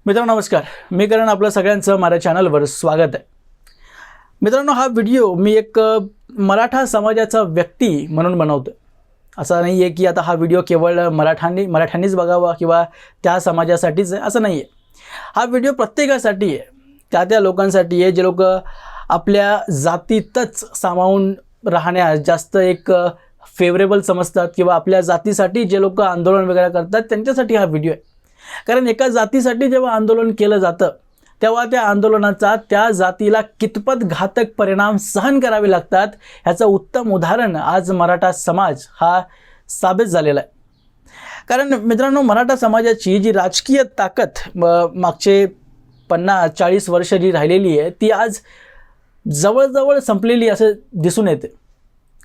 मित्रांनो नमस्कार, मी करण आपलं सगळ्यांचं माझ्या चॅनलवर स्वागत आहे. मित्रांनो, हा व्हिडिओ मी एक मराठा समाजाचा व्यक्ती म्हणून बनवतो. असं नाही आहे की आता हा व्हिडिओ केवळ मराठ्यांनीच बघावा किंवा त्या समाजासाठीच आहे असं नाही आहे. हा व्हिडिओ प्रत्येकासाठी आहे, त्या लोकांसाठी आहे जे लोक आपल्या जातीतच सामावून राहण्यास जास्त एक फेवरेबल समजतात किंवा आपल्या जातीसाठी जे लोक आंदोलन वगैरे करतात त्यांच्यासाठी हा व्हिडिओ आहे. कारण एका जातीसाठी जेव्हा आंदोलन केलं जातं तेव्हा त्या आंदोलनाचा त्या जातीला कितपत घातक परिणाम सहन करावे लागतात ह्याचं उत्तम उदाहरण आज मराठा समाज हा साबित झालेला आहे. कारण मित्रांनो, मराठा समाजाची जी राजकीय ताकद मागचे 50-40 वर्ष जी राहिलेली आहे ती आज जवळजवळ संपलेली असं दिसून येते.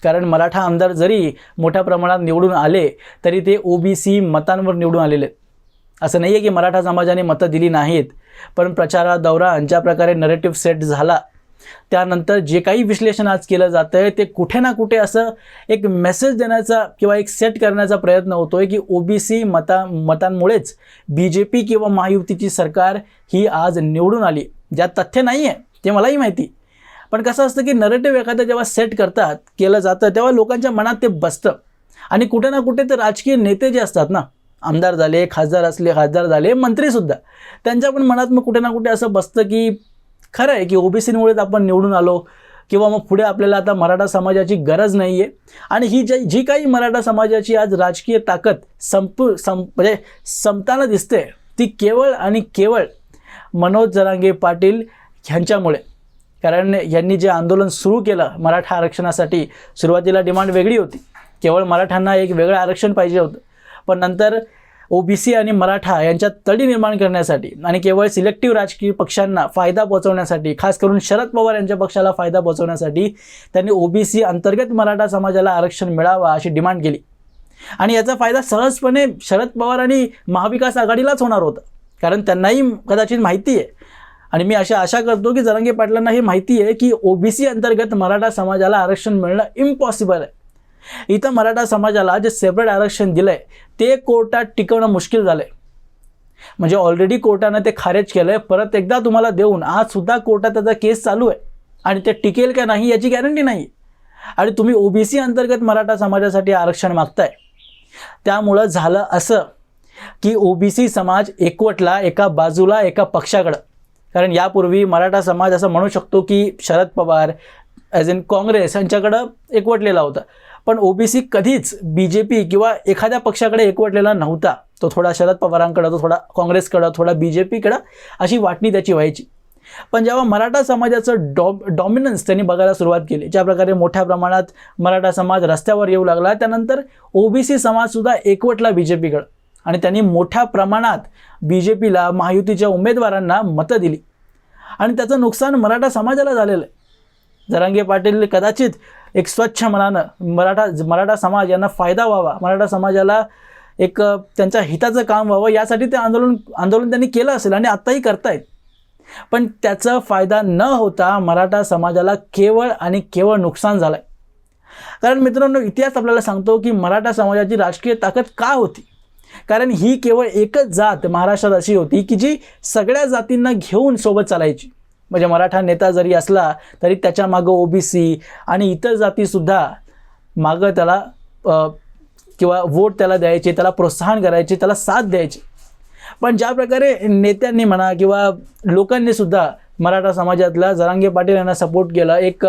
कारण मराठा आमदार जरी मोठ्या प्रमाणात निवडून आले तरी ते ओबीसी मतांवर निवडून आलेले आहेत. असं नाही आहे की मराठा समाजाने मतं दिली नाहीत, पण प्रचारा दौरान ज्या प्रकारे नरेटिव्ह सेट झाला त्यानंतर जे काही विश्लेषण आज केलं जातं आहे ते कुठे ना कुठे असं एक मेसेज देण्याचा किंवा एक सेट करण्याचा प्रयत्न होतो आहे की ओबीसी मतांमुळेच BJP किंवा महायुतीची सरकार ही आज निवडून आली. ज्यात तथ्य नाही आहे ते मलाही माहिती, पण कसं असतं की नरेटिव्ह एखादं जेव्हा सेट केलं जातं तेव्हा लोकांच्या मनात ते बसतं. आणि कुठे ना कुठे ते राजकीय नेते जे असतात ना, आमदार झाले, खासदार झाले, मंत्रीसुद्धा, त्यांच्या पण मनात मग कुठे ना कुठे असं बसतं की खरं आहे की ओबीसीमुळेच आपण निवडून आलो किंवा मग पुढे आपल्याला आता मराठा समाजाची गरज नाही आहे. आणि ही जी काही मराठा समाजाची आज राजकीय ताकद म्हणजे संपताना दिसते ती केवळ आणि केवळ मनोज जरांगे पाटील ह्यांच्यामुळे. कारण यांनी जे आंदोलन सुरू केलं मराठा आरक्षणासाठी, सुरुवातीला डिमांड वेगळी होती, केवळ मराठ्यांना एक वेगळं आरक्षण पाहिजे होतं, पण नंतर ओबीसी आणि मराठा यांच्यात तडी निर्माण करण्यासाठी आणि केवळ सिलेक्टिव्ह राजकीय पक्षांना फायदा पोहोचवण्यासाठी, खास करून शरद पवार यांच्या पक्षाला फायदा पोहोचवण्यासाठी त्यांनी ओबीसी अंतर्गत मराठा समाजाला आरक्षण मिळावा अशी डिमांड केली. आणि याचा फायदा सहजपणे शरद पवार आणि महाविकास आघाडीलाच होणार होता. कारण त्यांनाही कदाचित माहिती आहे आणि मी आशा करतो की जरांगे पाटलांना हे माहिती आहे की ओबीसी अंतर्गत मराठा समाजाला आरक्षण मिळणं इम्पॉसिबल आहे. इथं मराठा समाजाला जे सेपरेट आरक्षण दिलं आहे ते कोर्टात टिकवणं मुश्किल झालं आहे. म्हणजे ऑलरेडी कोर्टानं ते खारेज केलं आहे, परत एकदा तुम्हाला देऊन आजसुद्धा कोर्टात त्याचा केस चालू आहे आणि ते टिकेल का नाही याची गॅरंटी नाही. आणि तुम्ही ओबीसी अंतर्गत मराठा समाजासाठी आरक्षण मागताय. त्यामुळं झालं असं की ओबीसी समाज एकवटला एका बाजूला, एका पक्षाकडं. कारण यापूर्वी मराठा समाज असं म्हणू शकतो की शरद पवार ॲज इन काँग्रेस यांच्याकडं एकवटलेला होता, पण ओबीसी कधीच BJP किंवा एखाद्या पक्षाकडे एकवटलेला नव्हता. तो थोडा शरद पवारांकडं, तो थोडा काँग्रेसकडं, थोडा BJPकडं अशी वाटणी त्याची व्हायची. पण जेव्हा मराठा समाजाचं डॉमिनन्स त्यांनी बघायला सुरुवात केली, ज्या प्रकारे मोठ्या प्रमाणात मराठा समाज रस्त्यावर येऊ लागला, त्यानंतर ओबीसी समाजसुद्धा एकवटला BJPकडं आणि त्यांनी मोठ्या प्रमाणात BJPला, महायुतीच्या उमेदवारांना मतं दिली आणि त्याचं नुकसान मराठा समाजाला झालेलं आहे. जरांगे पाटील कदाचित एक स्वच्छ मनानं मराठा समाज यांना फायदा व्हावा, मराठा समाजाला एक त्यांच्या हिताचं काम व्हावं यासाठी ते आंदोलन त्यांनी केलं असेल आणि आत्ताही करतायत. पण त्याचा फायदा न होता मराठा समाजाला केवळ आणि केवळ नुकसान झालं आहे. कारण मित्रांनो, इतिहास आपल्याला सांगतो की मराठा समाजाची राजकीय ताकद का होती. कारण ही केवळ एकच जात महाराष्ट्रात अशी होती की जी सगळ्या जातींना घेऊन सोबत चालायची. म्हणजे मराठा नेता जरी असला तरी त्याच्या मागं ओबीसी आणि इतर जातीसुद्धा मागं त्याला किंवा वोट त्याला द्यायचे, त्याला प्रोत्साहन करायचे, त्याला साथ द्यायचे. पण ज्या प्रकारे नेत्यांनी म्हणा किंवा लोकांनीसुद्धा मराठा समाजातल्या जरांगे पाटील यांना सपोर्ट केला, एक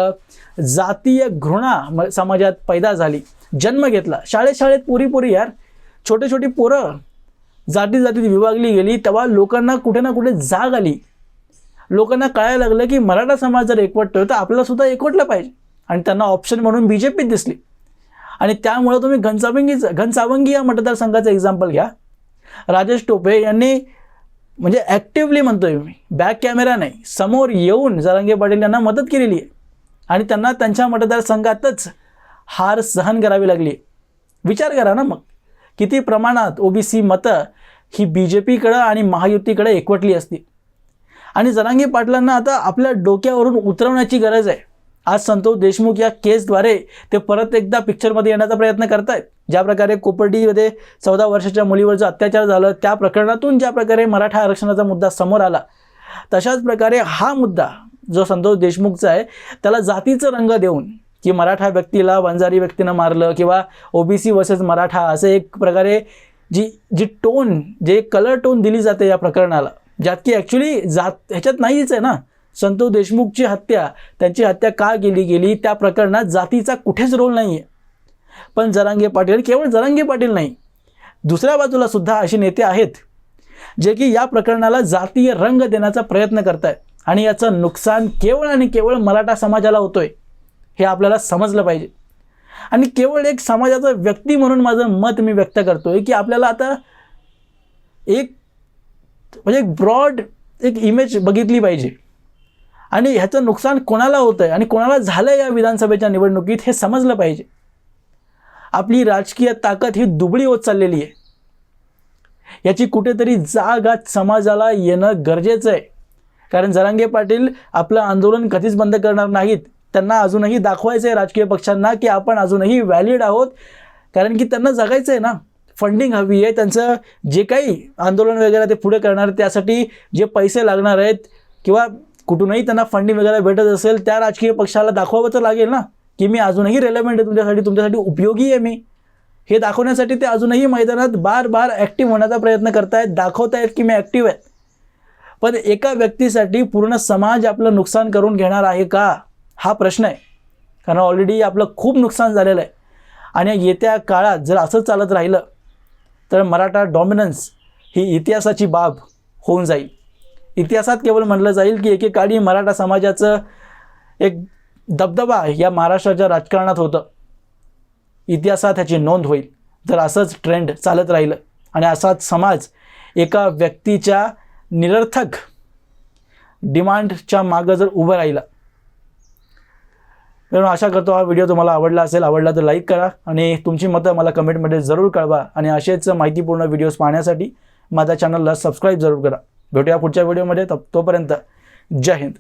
जातीय घृणा समाजात पैदा झाली, जन्म घेतला. शाळेत पोरी यार, छोटी पोरं जातीत विभागली गेली, तेव्हा लोकांना कुठे ना कुठे जाग आली. लोकांना कळायला लागलं की मराठा समाज जर एकवटतोय तर आपल्याला सुद्धा एकवटलं पाहिजे. आणि त्यांना ऑप्शन म्हणून BJP दिसली. आणि त्यामुळं तुम्ही घनसावंगी या मतदारसंघाचं एक्झाम्पल घ्या. राजेश टोपे यांनी म्हणजे ॲक्टिव्हली म्हणतोय मी, बॅक कॅमेरा नाही, समोर येऊन जरांगे पाटील यांना मदत केलेली आहे आणि त्यांना त्यांच्या मतदारसंघातच हार सहन करावी लागली. विचार करा ना मग, किती प्रमाणात ओबीसी मतं ही BJPकडं आणि महायुतीकडे एकवटली असती. आणि जरांगे पाटलांना आता आपल्या डोक्यावरून उतरवण्याची गरज आहे. आज संतोष देशमुख या केसद्वारे ते परत एकदा पिक्चरमध्ये येण्याचा प्रयत्न करतायत. ज्या प्रकारे कोपर्डीमध्ये 14 वर्षाच्या मुलीवर जो अत्याचार झाला त्या प्रकरणातून ज्या प्रकारे मराठा आरक्षणाचा मुद्दा समोर आला, तशाच प्रकारे हा मुद्दा जो संतोष देशमुखचा आहे त्याला जातीचं रंग देऊन की मराठा व्यक्तीला वंजारी व्यक्तीनं मारलं किंवा ओबीसी वर्सेस मराठा असं एक प्रकारे जी टोन, जे कलर टोन दिली जाते या प्रकरणाला, ज्यात की ॲक्च्युली जात ह्याच्यात नाहीच आहे ना. संतोष देशमुखची हत्या, त्यांची हत्या का गेली त्या प्रकरणात जातीचा कुठेच रोल नाही आहे. पण जरांगे पाटील, केवळ जरांगे पाटील नाही, दुसऱ्या बाजूला सुद्धा असे नेते आहेत जे की या प्रकरणाला जातीय रंग देण्याचा प्रयत्न करत आहेत आणि याचं नुकसान केवळ आणि केवळ मराठा समाजाला होतोय हे आपल्याला समजलं पाहिजे. आणि केवळ एक समाजाचा व्यक्ती म्हणून माझं मत मी व्यक्त करतोय की आपल्याला आता एक ब्रॉड एक इमेज बघितली पाहिजे आणि ह्याचं नुकसान कोणाला होतंय आणि कोणाला झालंय या विधानसभेच्या निवडणुकीत हे समजलं पाहिजे. आपली राजकीय ताकद ही दुबळी होत चाललेली आहे. याची कुठेतरी जाग आज समाजाला येणं गरजेचं आहे. कारण जरांगे पाटील आपलं आंदोलन कधीच बंद करणार नाहीत. त्यांना अजूनही दाखवायचं आहे राजकीय पक्षांना की आपण अजूनही व्हॅलिड आहोत. कारण की त्यांना जगायचं आहे ना, फंडिंग हवी आहे. त्यांचं जे काही आंदोलन वगैरे ते पुढे करणार त्यासाठी जे पैसे लागणार आहेत किंवा कुठूनही त्यांना फंडिंग वगैरे भेटत असेल त्या राजकीय पक्षाला दाखवावंच लागेल ना की मी अजूनही रेलेव्हंट आहे तुमच्यासाठी उपयोगी आहे मी. हे दाखवण्यासाठी ते अजूनही मैदानात बार ॲक्टिव्ह होण्याचा प्रयत्न करतायत, दाखवतायत की मी ॲक्टिव्ह आहे. पण एका व्यक्तीसाठी पूर्ण समाज आपलं नुकसान करून घेणार आहे का, हा प्रश्न आहे. कारण ऑलरेडी आपलं खूप नुकसान झालेलं आहे आणि येत्या काळात जर असं चालत राहिलं तर मराठा डॉमिनन्स ही इतिहासाची बाब होऊन जाईल. इतिहासात केवळ म्हटलं जाईल की एकेकाळी मराठा समाजाचं एक दबदबा या महाराष्ट्राच्या राजकारणात होतं. इतिहासात ह्याची नोंद होईल जर असंच ट्रेंड चालत राहिलं आणि असाच समाज एका व्यक्तीच्या निरर्थक डिमांडच्या मागं जर उभं राहिला. तर आशा करतो हा व्हिडिओ तुम्हाला आवडला असेल. आवडला तर लाईक करा आणि तुमची मतं मला कमेंटमध्ये जरूर कळवा आणि असेच माहितीपूर्ण व्हिडिओज पाहण्यासाठी माझ्या चॅनलला सबस्क्राईब जरूर करा. भेटूया पुढच्या व्हिडिओमध्ये. तोपर्यंत जय हिंद.